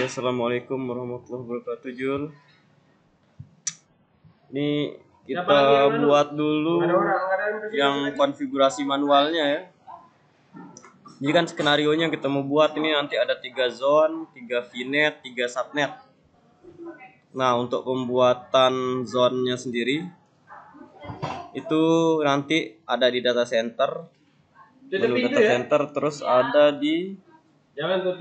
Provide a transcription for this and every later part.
Ya, assalamualaikum warahmatullahi wabarakatuh, Jul. Ini kita buat dulu yang konfigurasi manualnya ya. Jadi kan skenarionya kita mau buat ini nanti ada 3 zone, 3 VNet, 3 subnet. Nah, untuk pembuatan zone-nya sendiri itu nanti ada di data center. Menu data center terus ada di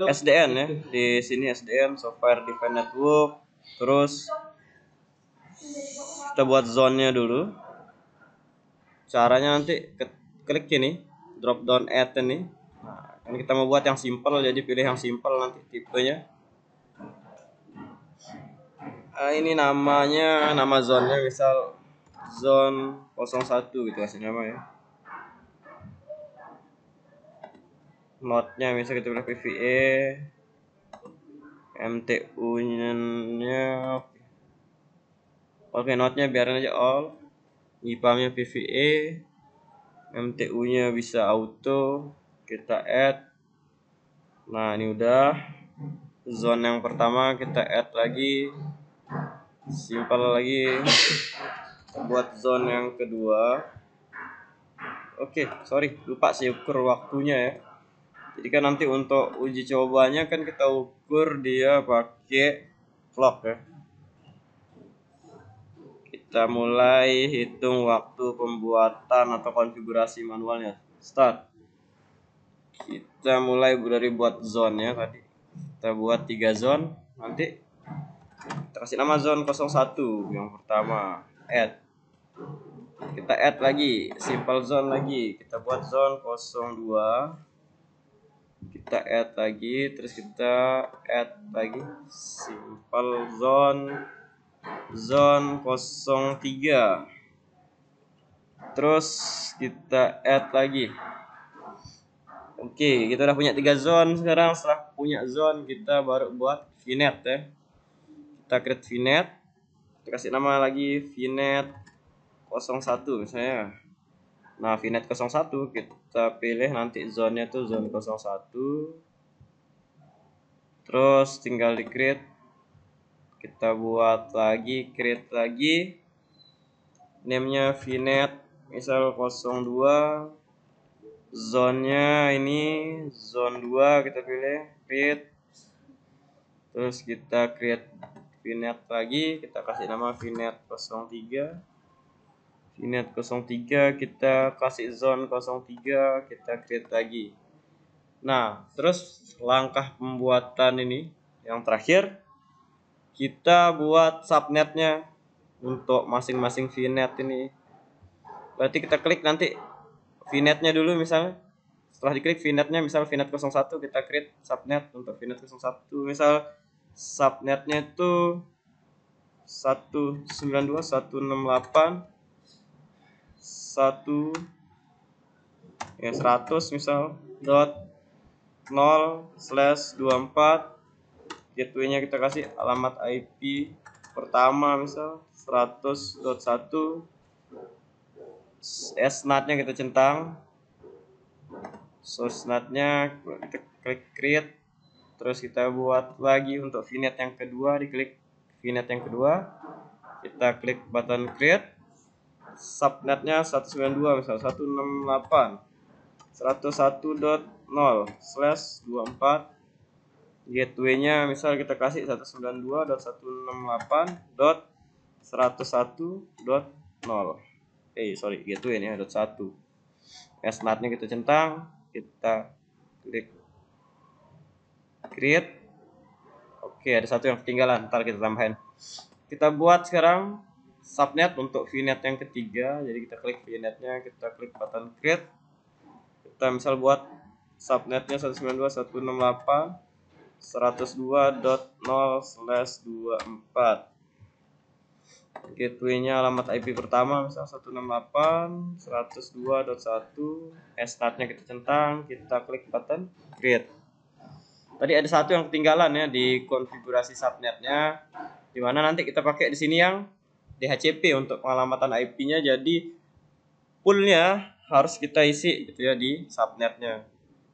SDN ya. Di sini SDN, Software Defined Network. Terus kita buat zone-nya dulu. Caranya nanti klik ini, drop down add ini. Nah, kan kita mau buat yang simple, jadi pilih yang simple nanti tipenya. Ini namanya, nama zone-nya misal zone 01 gitu kasih nama ya. Node-nya misal kita pilih PVE, MTU-nya oke, node-nya biarin aja all. IPAM-nya PVE, MTU-nya bisa auto, kita add. Nah, ini udah. Zone yang pertama kita add lagi. Simple lagi. Buat zone yang kedua. Oke, sorry, lupa sih ukur waktunya ya. Jadi kan nanti untuk uji cobanya kan kita ukur dia pakai clock ya. Kita mulai hitung waktu pembuatan atau konfigurasi manualnya. Start. Kita mulai dari buat zone ya tadi. Kita buat 3 zone. Nanti kita kasih nama zone 01 yang pertama. Add. Kita add lagi. Simple zone lagi. Kita buat zone 02. Kita add lagi. Terus kita add lagi. Simple zone 03. Terus kita add lagi. Oke, kita udah punya 3 zone sekarang. Setelah punya zone, kita baru buat VNet ya. Kita create VNet. Kita kasih nama lagi VNet 01 misalnya. Nah, VNet 01 kita pilih nanti zone-nya tuh zone 01. Terus tinggal di create. Kita buat lagi, create lagi. Name-nya VNet misal 02. Zone-nya ini zone 2 kita pilih, create. Terus kita create VNet lagi, kita kasih nama VNet 03. VNet 03 kita kasih zone 03, kita create lagi. Nah, terus langkah pembuatan ini yang terakhir kita buat subnetnya untuk masing-masing VNet ini. Berarti kita klik nanti VNetnya dulu misalnya. Setelah diklik VNetnya misal VNet 01, kita create subnet untuk VNet 01. Misal subnetnya itu 192.168.100 misal .0/24. Gateway-nya kita kasih alamat IP pertama misal 100.1. SNAT-nya kita centang. Source NAT-nya kita klik create. Terus kita buat lagi untuk VNet yang kedua, diklik VNet yang kedua. Kita klik button create. Subnetnya 192 misal 168.101.0/24. Gateway-nya misal kita kasih 192.168.101.0. Gateway ini .1. SNAT-nya kita centang, kita klik create. Oke, ada satu yang ketinggalan, ntar kita tambahin. Kita buat sekarang subnet untuk VNet yang ketiga. Jadi kita klik VNet-nya, kita klik button create. Kita misal buat subnetnya 192.168.102.0/24. Gateway-nya alamat IP pertama misal 168.102.1. SNAT-nya kita centang, kita klik button create. Tadi ada satu yang ketinggalan ya di konfigurasi subnetnya, dimana nanti kita pakai di sini yang DHCP untuk pengalamatan IP-nya. Jadi poolnya harus kita isi gitu ya di subnetnya.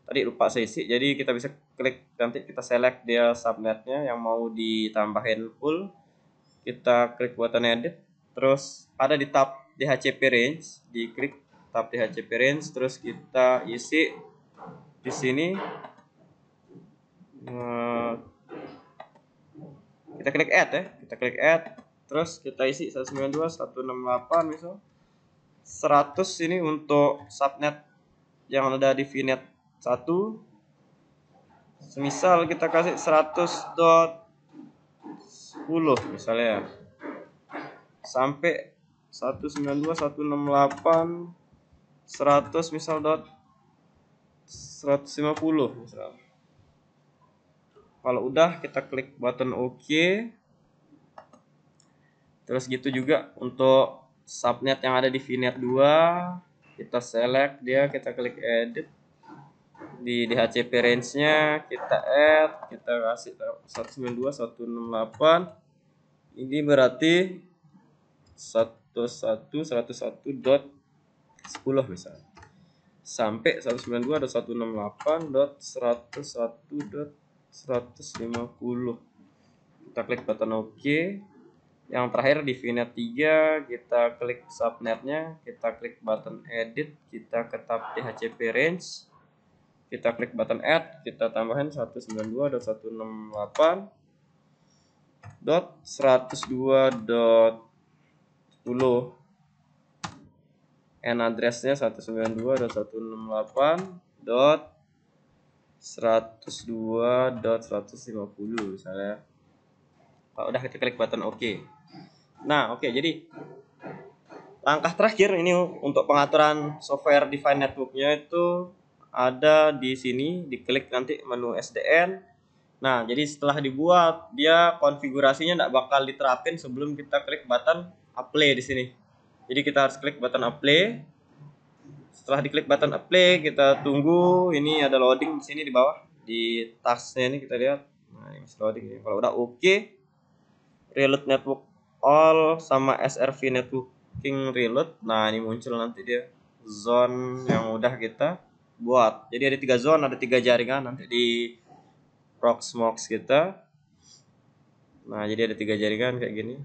Tadi lupa saya isi, jadi kita bisa klik, nanti kita select dia subnetnya yang mau ditambahin full, kita klik button edit, terus ada di tab DHCP range, diklik tab DHCP range, terus kita isi di sini. Kita klik add ya, kita klik add, terus kita isi 192.168 misal 100 ini untuk subnet yang ada di VNet 1. Semisal kita kasih 100.10 misalnya, sampai 192.168 100 misal dot 150 misal. Kalau udah, kita klik button OK. Terus gitu juga untuk subnet yang ada di VNet 2, kita select dia, kita klik edit. Di DHCP range-nya kita add, kita kasih 192.168. Ini berarti 101.101.10 misalnya. Sampai 192.168.101.150. Kita klik button OK. Yang terakhir di VNet 3, kita klik subnetnya, kita klik button edit, kita ke tab DHCP range, kita klik button add, kita tambahin 192.168.102.10, and addressnya 192.168.102.150 misalnya. Kalau udah, kita klik button OK. Nah, oke, jadi langkah terakhir ini untuk pengaturan software defined network-nya itu ada di sini, diklik nanti menu SDN. Nah, jadi setelah dibuat, dia konfigurasinya tidak bakal diterapin sebelum kita klik button apply di sini. Jadi kita harus klik button apply. Setelah diklik button apply, kita tunggu. Ini ada loading di sini di bawah, di tasknya ini kita lihat. Nah, ini loading ini. Kalau udah oke, reload network all sama SRV networking reload. Nah, ini muncul nanti dia zone yang udah kita buat. Jadi ada 3 zone, ada 3 jaringan nanti di Proxmox kita. Nah, jadi ada 3 jaringan kayak gini.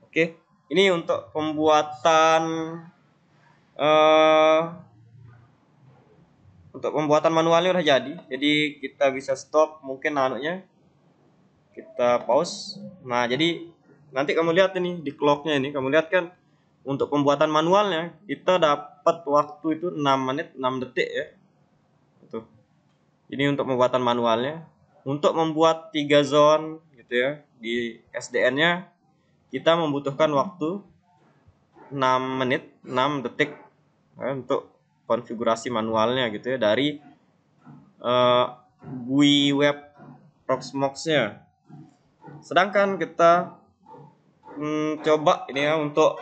Oke, ini untuk pembuatan manualnya udah jadi. Jadi kita bisa stop mungkin anunya. Kita pause. Nah, jadi nanti kamu lihat ini di clocknya ini, kamu lihat kan untuk pembuatan manualnya kita dapat waktu itu 6 menit 6 detik ya. Itu. Ini untuk pembuatan manualnya. Untuk membuat 3 zone gitu ya di SDN-nya, kita membutuhkan waktu 6 menit 6 detik ya, untuk konfigurasi manualnya gitu ya dari GUI web Proxmox-nya. Sedangkan kita coba ini ya untuk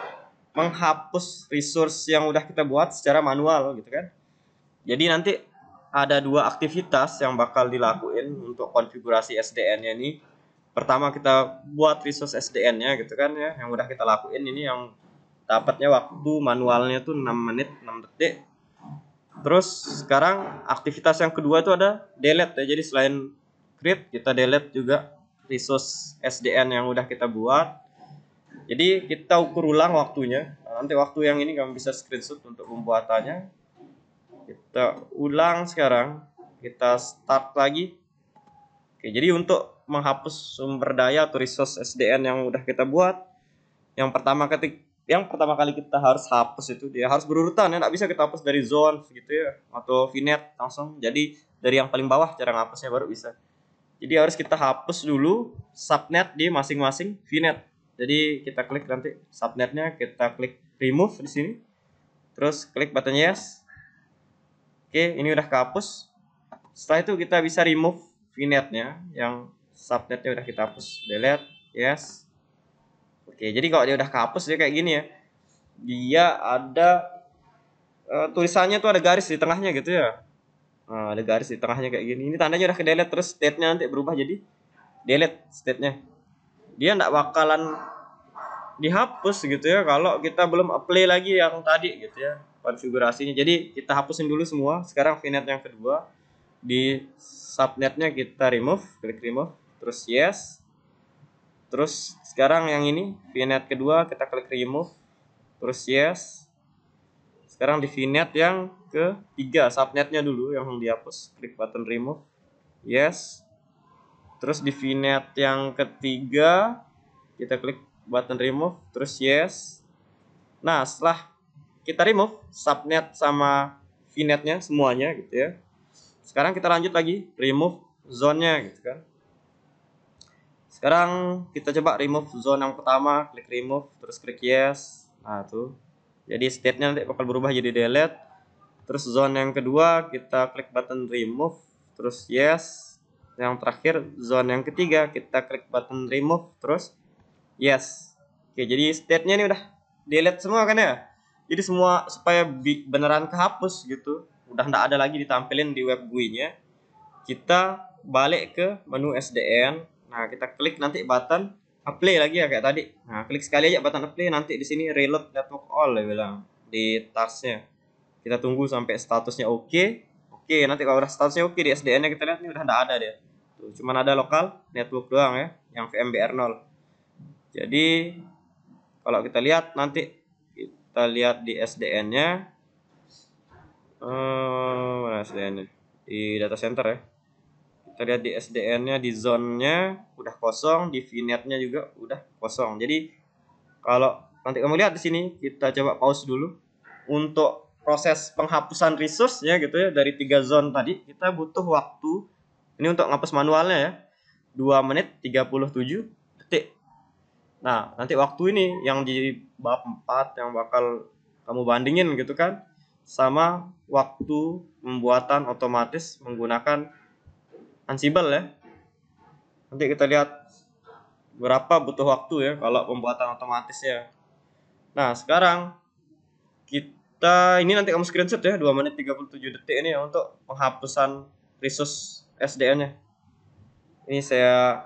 menghapus resource yang udah kita buat secara manual gitu kan. Jadi nanti ada 2 aktivitas yang bakal dilakuin untuk konfigurasi SDN-nya ini. Pertama, kita buat resource SDN-nya gitu kan ya, yang udah kita lakuin ini, yang dapatnya waktu manualnya tuh 6 menit 6 detik. Terus sekarang aktivitas yang kedua itu ada delete ya. Jadi selain create, kita delete juga resource SDN yang udah kita buat. Jadi kita ukur ulang waktunya. Nah, nanti waktu yang ini kamu bisa screenshot untuk pembuatannya. Kita ulang sekarang. Kita start lagi. Oke, jadi untuk menghapus sumber daya atau resource SDN yang udah kita buat, yang pertama kali kita harus hapus itu dia harus berurutan ya, nggak bisa kita hapus dari zone gitu ya atau VNet langsung. Jadi dari yang paling bawah cara ngapusnya baru bisa. Jadi harus kita hapus dulu subnet di masing-masing VNet. Jadi kita klik nanti subnetnya, kita klik remove di sini, terus klik button yes. Oke, ini udah kehapus. Setelah itu kita bisa remove VNetnya, yang subnetnya udah kita hapus, delete, yes. Oke, jadi kalau dia udah kehapus dia kayak gini ya. Dia ada tulisannya tuh ada garis di tengahnya gitu ya. Nah, ada garis di tengahnya kayak gini. Ini tandanya udah ke delete, terus state-nya nanti berubah jadi delete state-nya. Dia nggak bakalan dihapus gitu ya kalau kita belum apply lagi yang tadi gitu ya konfigurasinya. Jadi kita hapusin dulu semua. Sekarang VNet yang kedua, di subnetnya kita remove, klik remove, terus yes. Terus sekarang yang ini VNet kedua kita klik remove, terus yes. Sekarang di VNet yang ketiga, subnetnya dulu yang dihapus, klik button remove, yes. Terus di VNet yang ketiga kita klik button remove, terus yes. Nah, setelah kita remove subnet sama VNetnya semuanya gitu ya. Sekarang kita lanjut lagi remove zone-nya gitu kan. Sekarang kita coba remove zone yang pertama, klik remove, terus klik yes. Nah, tuh. Jadi state-nya nanti bakal berubah jadi delete. Terus zone yang kedua kita klik button remove, terus yes. Yang terakhir zone yang ketiga kita klik button remove, terus yes. Oke, jadi state-nya ini udah delete semua kan ya. Jadi semua supaya beneran kehapus gitu, udah nggak ada lagi ditampilin di web GUI-nya. Kita balik ke menu SDN. Nah, kita klik nanti button apply lagi ya kayak tadi. Nah, klik sekali aja button apply, nanti di sini reload network all ya bilang di tasknya. Kita tunggu sampai statusnya oke. Oke, nanti kalau udah statusnya oke di SDN-nya kita lihat ini udah nggak ada dia. Tuh, cuman ada local network doang ya, yang VMBR 0. Jadi kalau kita lihat nanti kita lihat di SDN-nya, mana SDN-nya? Di data center ya. Kita lihat di SDN-nya, di zone-nya udah kosong, di VNet-nya juga udah kosong. Jadi kalau nanti kamu lihat di sini, kita coba pause dulu untuk proses penghapusan resource ya gitu ya dari 3 zone tadi. Kita butuh waktu ini untuk ngapus manualnya ya, 2 menit 37 detik. Nah, nanti waktu ini yang di bab 4 yang bakal kamu bandingin gitu kan sama waktu pembuatan otomatis menggunakan Ansible ya. Nanti kita lihat berapa butuh waktu ya kalau pembuatan otomatis ya. Nah, sekarang kita ini nanti kamu screenshot ya 2 menit 37 detik ini ya untuk penghapusan resource SDN-nya. Ini saya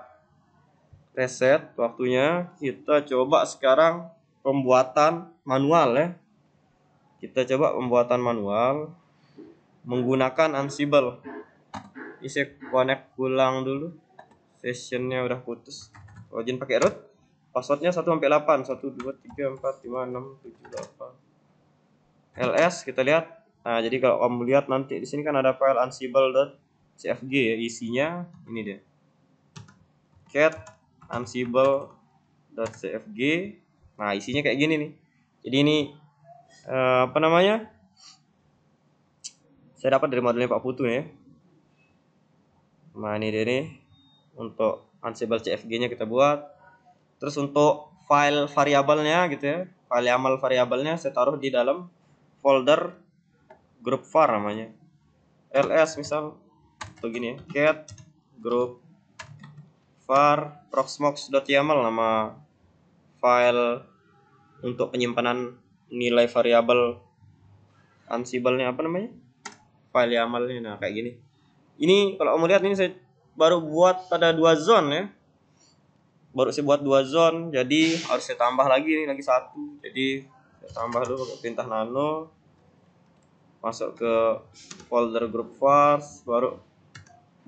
reset waktunya. Kita coba sekarang pembuatan manual ya. Kita coba pembuatan manual menggunakan Ansible. Ini saya connect ulang dulu. Sessionnya udah putus. Login pakai root. Passwordnya 1 sampai 8. 1 2 3 4 5 6 7 8. LS kita lihat. Nah, jadi kalau kamu lihat nanti di sini kan ada file ansible.cfg ya, isinya ini dia. Cat ansible.cfg. Nah, isinya kayak gini nih. Jadi ini apa namanya? Saya dapat dari modelnya Pak Putu ya. Nah, ini dia nih. Untuk Ansible CFG-nya kita buat. Terus untuk file variabelnya gitu ya. File YAML variabelnya saya taruh di dalam folder group var namanya. ls misal begini ya. Cat group var proxmox.yaml nama file untuk penyimpanan nilai variabel Ansible-nya apa namanya? File YAML-nya. Nah, kayak gini. Ini kalau kamu lihat ini saya baru buat pada 2 zone ya. Baru saya buat 2 zone, jadi harus saya tambah lagi nih lagi 1. Jadi saya tambah dulu pakai perintah nano. Masuk ke folder group vars, baru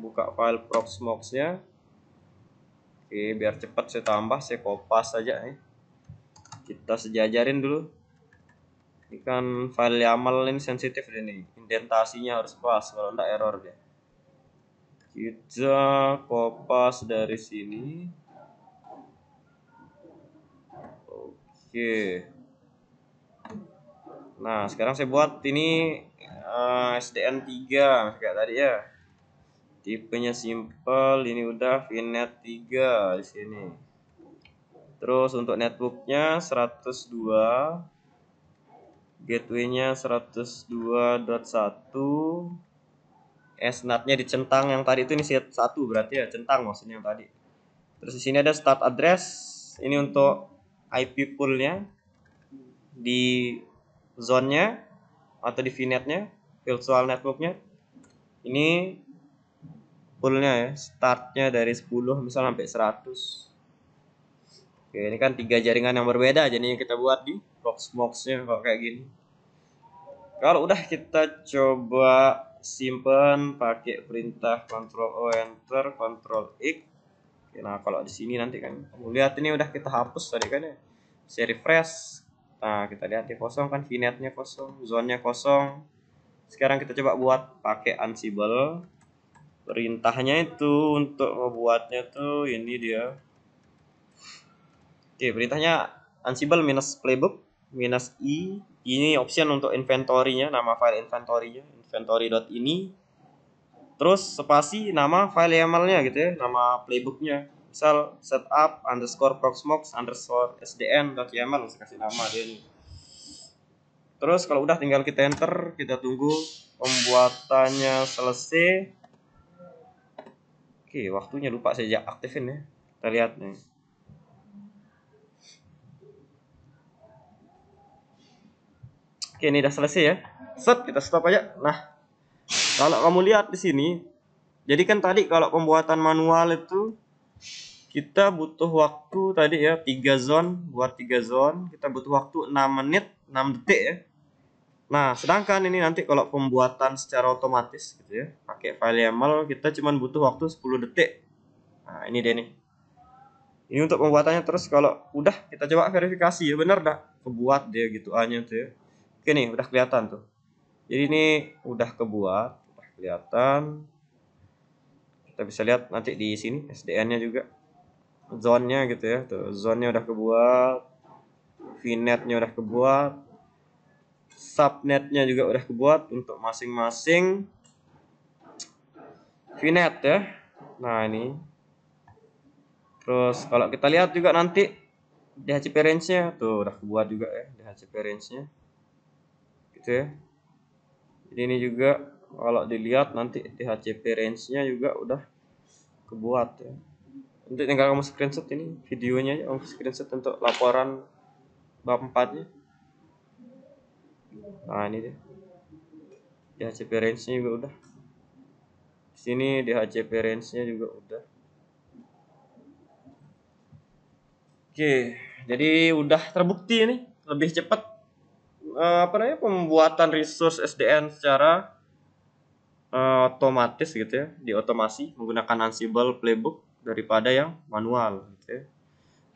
buka file proxmox-nya. Oke, biar cepat saya tambah, saya kopas saja nih. Kita sejajarin dulu. Ini kan file YAML ini sensitif ini. Indentasinya harus pas, kalau enggak error deh. Kita kopas dari sini. Oke. Nah, sekarang saya buat ini SDN 3 kayak tadi ya. Tipenya simple, ini udah VNet 3 di sini. Terus untuk networknya 102, gateway-nya 102.1, SNAT-nya dicentang yang tadi itu ini set 1 berarti ya, centang maksudnya yang tadi. Terus di sini ada start address, ini untuk IP pool-nya di zone-nya atau di VNet-nya, virtual network-nya. Ini pool-nya ya, start-nya dari 10 misal sampai 100. Oke, ini kan 3 jaringan yang berbeda jadi yang kita buat di Proxmox-nya kalau kayak gini. Kalau udah kita coba simpan pakai perintah Ctrl O Enter Ctrl X. Nah kalau di sini nanti kan kamu lihat ini udah kita hapus tadi kan ya, saya refresh. Nah kita lihat ya kosong kan, VNet-nya kosong, zone-nya kosong. Sekarang kita coba buat pakai Ansible. Perintahnya itu untuk membuatnya tuh ini dia. Oke, perintahnya Ansible minus playbook minus i. Ini option untuk inventory-nya, nama file inventory-nya, inventory.ini. Terus spasi nama file YAML-nya gitu ya, nama playbook-nya. Misal setup underscore proxmox underscore sdn.yaml, kasih nama dia nih. Terus kalau udah tinggal kita enter, kita tunggu pembuatannya selesai. Oke, waktunya lupa saya aktifin ya. Kita lihat nih. Oke, ini udah selesai ya. Set, kita stop aja. Nah, kalau kamu lihat di sini, jadi kan tadi kalau pembuatan manual itu kita butuh waktu tadi ya 3 zone, buat 3 zone kita butuh waktu 6 menit 6 detik ya. Nah, sedangkan ini nanti kalau pembuatan secara otomatis gitu ya, pakai file YAML kita cuma butuh waktu 10 detik. Nah, ini dia nih. Ini untuk pembuatannya. Terus kalau udah kita coba verifikasi ya benar dah kebuat dia gitu A-nya tuh ya. Oke nih, udah kelihatan tuh. Jadi ini udah kebuat, udah kelihatan. Kita bisa lihat nanti di sini SDN-nya juga. Zone-nya gitu ya. Tuh, zone-nya udah kebuat. VNet-nya udah kebuat. Subnet-nya juga udah kebuat untuk masing-masing VNet ya. Nah, ini. Terus kalau kita lihat juga nanti DHCP range-nya tuh udah kebuat juga ya, DHCP range-nya. Gitu ya. Jadi ini juga kalau dilihat nanti DHCP range-nya juga udah kebuat ya. Nanti tinggal kamu screenshot ini videonya ya, kamu screenshot untuk laporan bab 4-nya. Nah, ini deh. DHCP range-nya juga udah. Di sini DHCP range-nya juga udah. Oke, jadi udah terbukti ini lebih cepat pembuatan resource SDN secara otomatis gitu ya, diotomasi menggunakan Ansible playbook daripada yang manual gitu ya.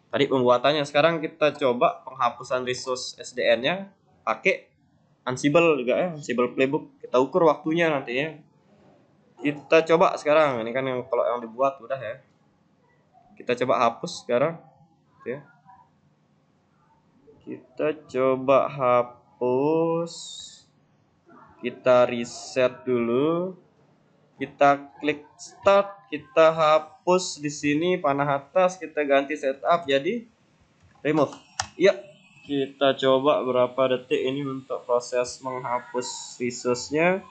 Tadi pembuatannya, sekarang kita coba penghapusan resource SDN-nya pakai Ansible juga ya, Ansible playbook. Kita ukur waktunya nantinya. Kita coba sekarang, ini kan yang kalau yang dibuat udah ya. Kita coba hapus sekarang gitu ya. Kita coba hapus. Kita reset dulu. Kita klik start, kita hapus di sini panah atas, kita ganti setup jadi remove. Ya, kita coba berapa detik ini untuk proses menghapus resource-nya.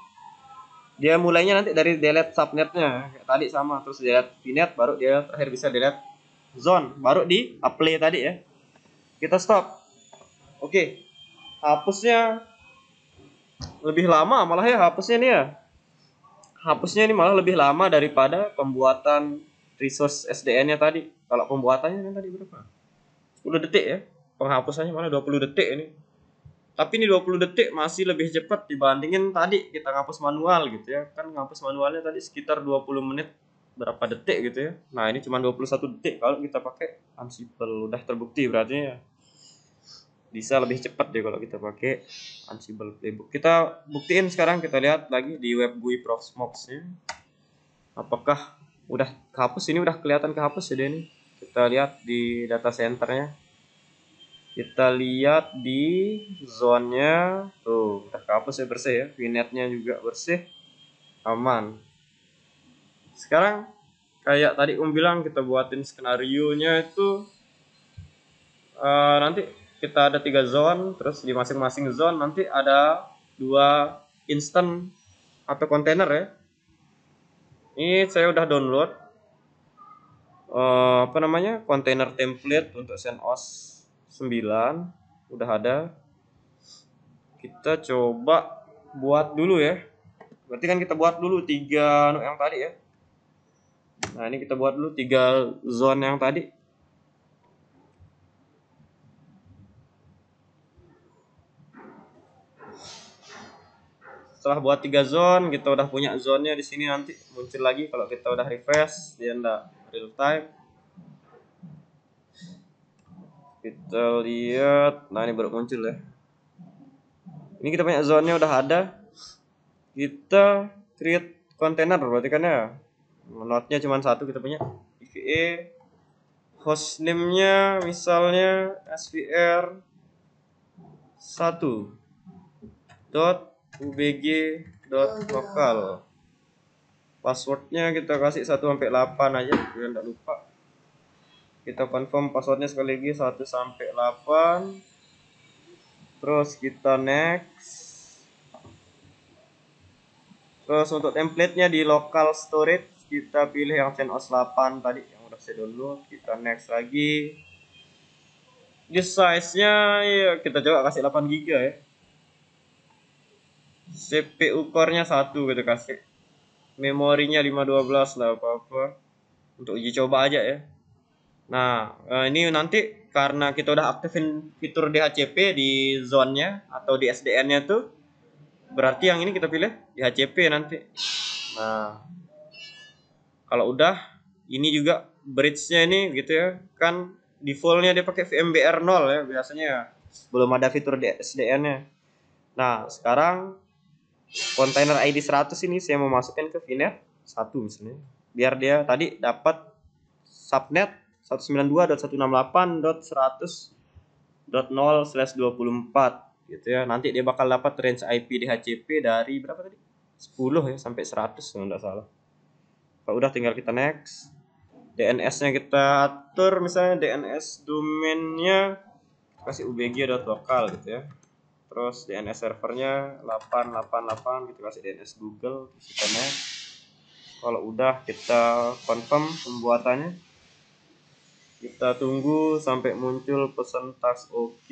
Dia mulainya nanti dari delete subnetnya kayak tadi sama, terus delete VNet, baru dia terakhir bisa delete zone, baru di apply tadi ya. Kita stop. Oke, hapusnya lebih lama malah ya, hapusnya nih ya. Hapusnya ini malah lebih lama daripada pembuatan resource SDN-nya tadi. Kalau pembuatannya kan tadi berapa? 10 detik ya. Penghapusannya malah 20 detik ini. Tapi ini 20 detik masih lebih cepat dibandingin tadi kita ngapus manual gitu ya. Kan ngapus manualnya tadi sekitar 20 menit berapa detik gitu ya. Nah, ini cuma 21 detik kalau kita pakai Ansible. Udah terbukti berarti ya. Bisa lebih cepat deh kalau kita pakai Ansible playbook. Kita buktiin sekarang, kita lihat lagi di web GUI Proxmox ya. Apakah udah kehapus? Ini udah kelihatan kehapus ya ini. Kita lihat di data centernya. Kita lihat di zone-nya. Tuh, udah kehapus ya, bersih ya. VNet-nya juga bersih. Aman. Sekarang kayak tadi bilang kita buatin skenario-nya itu nanti kita ada 3 zone, terus di masing-masing zone nanti ada 2 instant atau kontainer ya. Ini saya udah download kontainer template untuk CentOS 9 udah ada. Kita coba buat dulu ya. Berarti kan kita buat dulu 3 yang tadi ya. Nah, ini kita buat dulu 3 zone yang tadi. setelah buat 3 zone, kita udah punya zonnya di sini, nanti muncul lagi kalau kita udah refresh, dia enggak real time. Kita lihat, nah ini baru muncul ya. Ini kita punya zonnya udah ada. Kita create container berarti kan ya. Node-nya cuma satu kita punya. EVE hostname-nya misalnya svr 1.ubg.local. Passwordnya kita kasih 1 sampai 8 aja biar enggak lupa. Kita confirm passwordnya sekali lagi 1 sampai 8. Terus kita next. Terus untuk template-nya di local storage kita pilih yang CentOS 8 tadi yang udah saya download. Kita next lagi. Di size-nya ya kita coba kasih 8 GB ya. CPU core-nya 1 gitu kasih. Memorinya 512 lah apa-apa. Untuk uji coba aja ya. Nah, ini nanti karena kita udah aktifin fitur DHCP di zone-nya atau di SDN-nya tuh, berarti yang ini kita pilih DHCP nanti. Nah, kalau udah, ini juga bridge-nya ini gitu ya, kan default-nya dia pakai VMBR 0 ya biasanya ya. Belum ada fitur di SDN-nya. Nah, sekarang container ID 100 ini saya mau masukin ke VNet 1 misalnya. Biar dia tadi dapat subnet 192.168.100.0/24 gitu ya. Nanti dia bakal dapat range IP DHCP dari berapa tadi? 10 ya sampai 100 kalau enggak salah. Kalau udah tinggal kita next. DNS-nya kita atur misalnya DNS domainnya kasih ubg.local gitu ya. Terus DNS servernya 888 kita kasih DNS Google, kita next. Kalau udah kita confirm pembuatannya. Kita tunggu sampai muncul pesan task OK.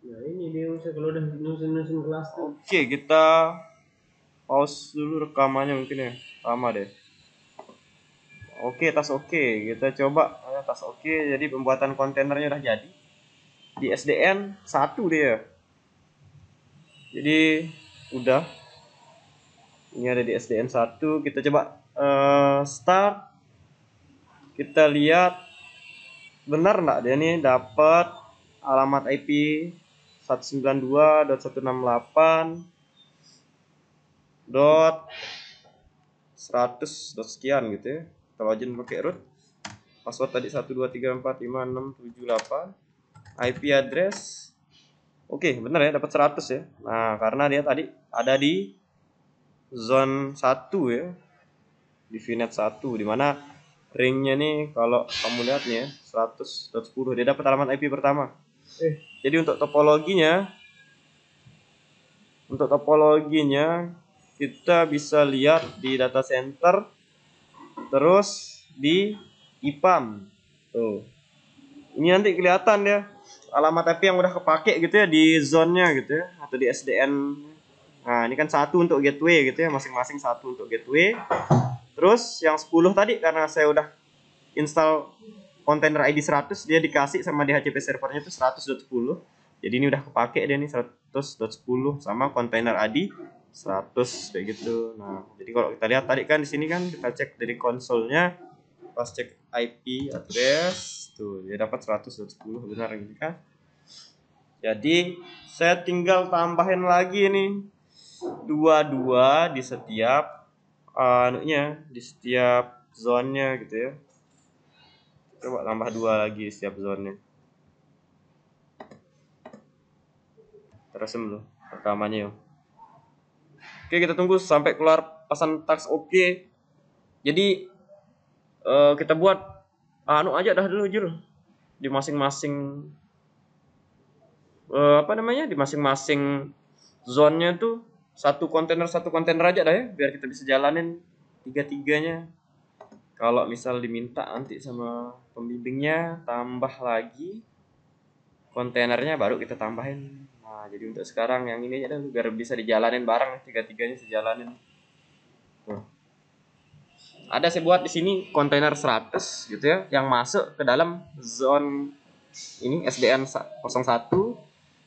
Nah ini dia kalau udah nusun kelas tuh. Oke, kita pause dulu rekamannya mungkin ya. Lama deh. Oke, tas oke. Kita coba tas oke. Jadi pembuatan kontainernya udah jadi. Di SDN 1 dia. Jadi udah. Ini ada di SDN 1. Kita coba start. Kita lihat benar nggak dia nih dapat alamat IP 192.168.100 sekian gitu ya. Kita login pakai root. Password tadi 123456778. IP address. Oke, benar ya dapat 100 ya. Nah, karena dia tadi ada di zone 1 ya. Di VNet 1 di mana ringnya nih kalau kamu lihat nih ya 100.10 dia dapat alamat IP pertama. Jadi untuk topologinya kita bisa lihat di data center terus di IPAM. Tuh. Ini nanti kelihatan ya alamat IP yang udah kepake gitu ya di zone-nya gitu ya atau di SDN. Nah, ini kan 1 untuk gateway gitu ya, masing-masing 1 untuk gateway. Terus yang 10 tadi karena saya udah install container ID 100 dia dikasih sama DHCP servernya itu 100.10. Jadi ini udah kepake dia nih 100.10 sama container ID 100 kayak gitu. Nah, jadi kalau kita lihat tadi kan di sini kan kita cek dari konsolnya pas cek IP address tuh dia dapat 100.10 benar gitu kan. Jadi saya tinggal tambahin lagi nih 22 di setiap di setiap zone-nya gitu ya. Coba tambah 2 lagi di setiap zone-nya. Teresem loh rekamannya. Oke, kita tunggu sampai keluar pesan task oke. Jadi kita buat aja dah dulu Jul. Di masing-masing di masing-masing zone-nya tuh satu kontainer aja dah ya biar kita bisa jalanin tiga-tiganya. Kalau misal diminta nanti sama pembimbingnya tambah lagi kontainernya, baru kita tambahin. Nah, jadi untuk sekarang yang ini aja biar bisa dijalanin bareng, tiga-tiganya sejalanin. Tuh. Ada saya buat di sini kontainer 100 gitu ya, yang masuk ke dalam zone ini SDN 01.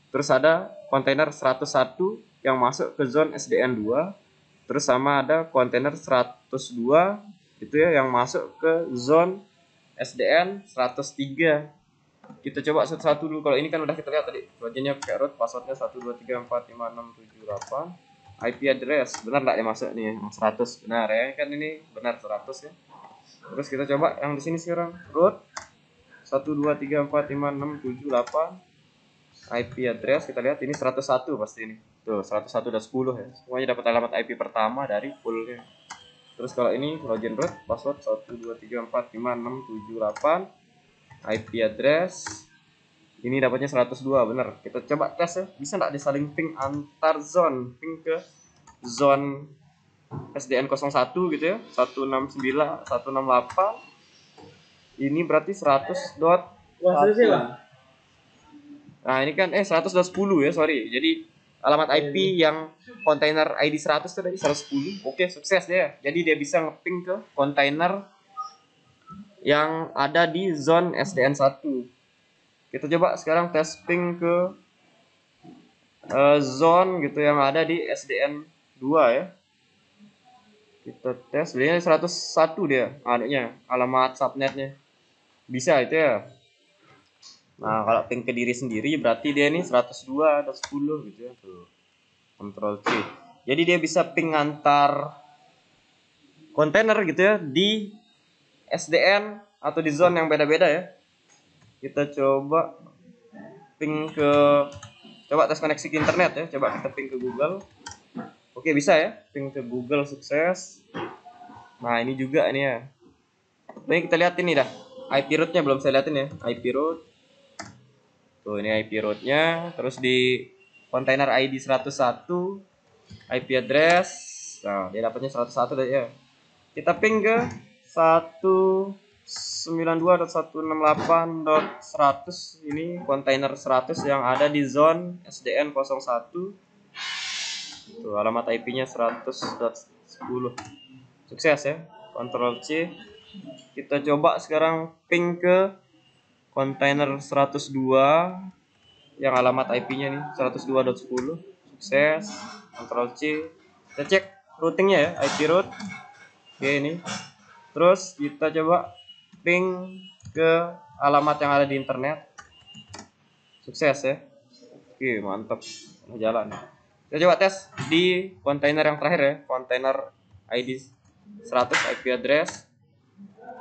Terus ada kontainer 101 yang masuk ke zone SDN 2. Terus sama ada kontainer 102 gitu ya, yang masuk ke zone SDN 103. Kita coba satu-satu dulu. Kalau ini kan udah kita lihat tadi, loginnya pakai root, passwordnya 123456678. IP address benar nggak dia masuk nih yang 100? Benar ya, kan ini benar 100 ya. Terus kita coba yang di sini sekarang, root 123456678. IP address kita lihat ini 101 pasti ini. Tuh 101.10 ya. Semuanya dapat alamat IP pertama dari poolnya. Terus kalau ini login root, password 123456678. IP address ini dapatnya 102, bener. Kita coba tes ya, bisa nggak disaling ping antar zone, ping ke zone SDN 01 gitu ya, 169 168. Ini berarti 100.1. Nah, ini kan 100.10 ya, sorry. Jadi alamat IP yang kontainer ID 100 itu tadi 110. Oke, sukses dia. Jadi dia bisa ngeping ke kontainer yang ada di zone SDN 1. Kita coba sekarang tes ping ke zone gitu yang ada di SDN 2 ya. Kita tes, sebenarnya 101 dia adanya alamat subnetnya. Bisa itu ya. Nah, kalau ping ke diri sendiri berarti dia ini 102.10 gitu ya. Tuh. Ctrl C. Jadi dia bisa ping antar kontainer gitu ya di SDN atau di zone yang beda-beda ya. Kita coba ping ke, coba tes koneksi ke internet ya. Coba kita ping ke Google. Oke, bisa ya. Ping ke Google, sukses. Nah, ini juga ini ya. Ini kita lihat ini dah. IP rootnya belum saya lihatin ya. IP root. Tuh, ini IP rootnya. Terus di kontainer ID 101 IP address. Nah, dia dapatnya 101 ya. Kita ping ke 192.168.100. Ini kontainer 100 yang ada di zone SDN 01. Tuh, alamat IP-nya 100.10. Sukses ya. Ctrl C. Kita coba sekarang ping ke kontainer 102 yang alamat IP-nya nih 102.10. Sukses. Ctrl C. Kita cek routingnya ya, IP root. Oke, ini. Terus kita coba ping ke alamat yang ada di internet. Sukses ya. Oke, mantap. Jalan. Kita coba tes di kontainer yang terakhir ya, kontainer ID 100 IP address,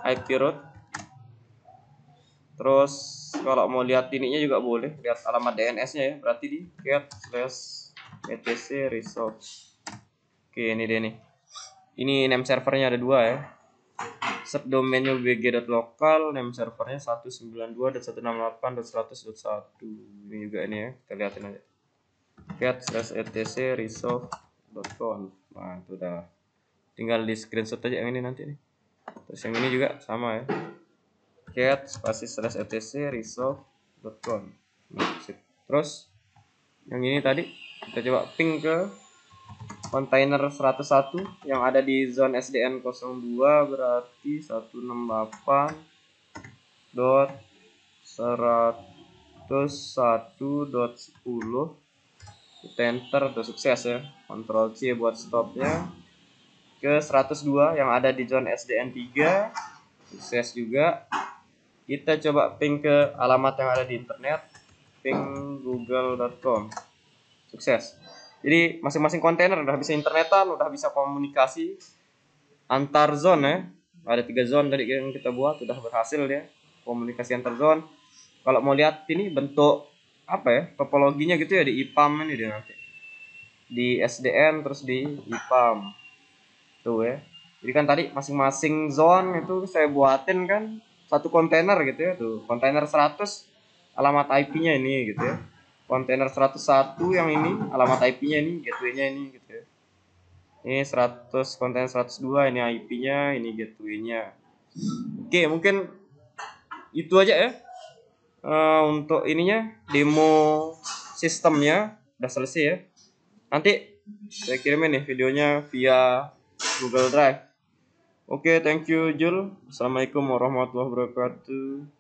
IP root. Terus kalau mau lihat ininya juga boleh, lihat alamat DNS-nya ya, berarti di cat/etc resolve. Oke, ini dia nih. Ini name servernya ada 2 ya. Subdomainnya bg.local, name servernya 192.168.100.1. Ini juga ini ya, kita lihatin aja. cat/etc resolve.com. Nah, itu udah. Tinggal di screenshot aja yang ini nanti nih. Terus yang ini juga sama ya. cat/etc resolve.com. Nah, terus yang ini tadi kita coba ping ke kontainer 101 yang ada di zone SDN 02, berarti 168.101.10. kita enter, udah sukses ya. Ctrl C buat stopnya. Ke 102 yang ada di zone SDN 3, sukses juga. Kita coba ping ke alamat yang ada di internet, ping google.com. Sukses. Jadi masing-masing kontainer udah bisa internetan, udah bisa komunikasi antar zone ya. Ada 3 zone tadi yang kita buat, udah berhasil ya komunikasi antar zone. Kalau mau lihat ini bentuk apa ya, topologinya gitu ya, di IPAM ini dia nanti. Di SDN terus di IPAM. Tuh ya. Jadi kan tadi masing-masing zone itu saya buatin kan satu kontainer gitu ya. Tuh, kontainer 100 alamat IP-nya ini gitu ya. Kontainer 101 yang ini alamat IP-nya ini, gateway-nya ini gitu ya. Ini 100 kontainer 102 ini IP-nya, ini gateway-nya. Oke, mungkin itu aja ya. Untuk ininya demo sistemnya udah selesai ya. Nanti saya kirimin nih videonya via Google Drive. Oke, thank you Jul. Assalamualaikum warahmatullahi wabarakatuh.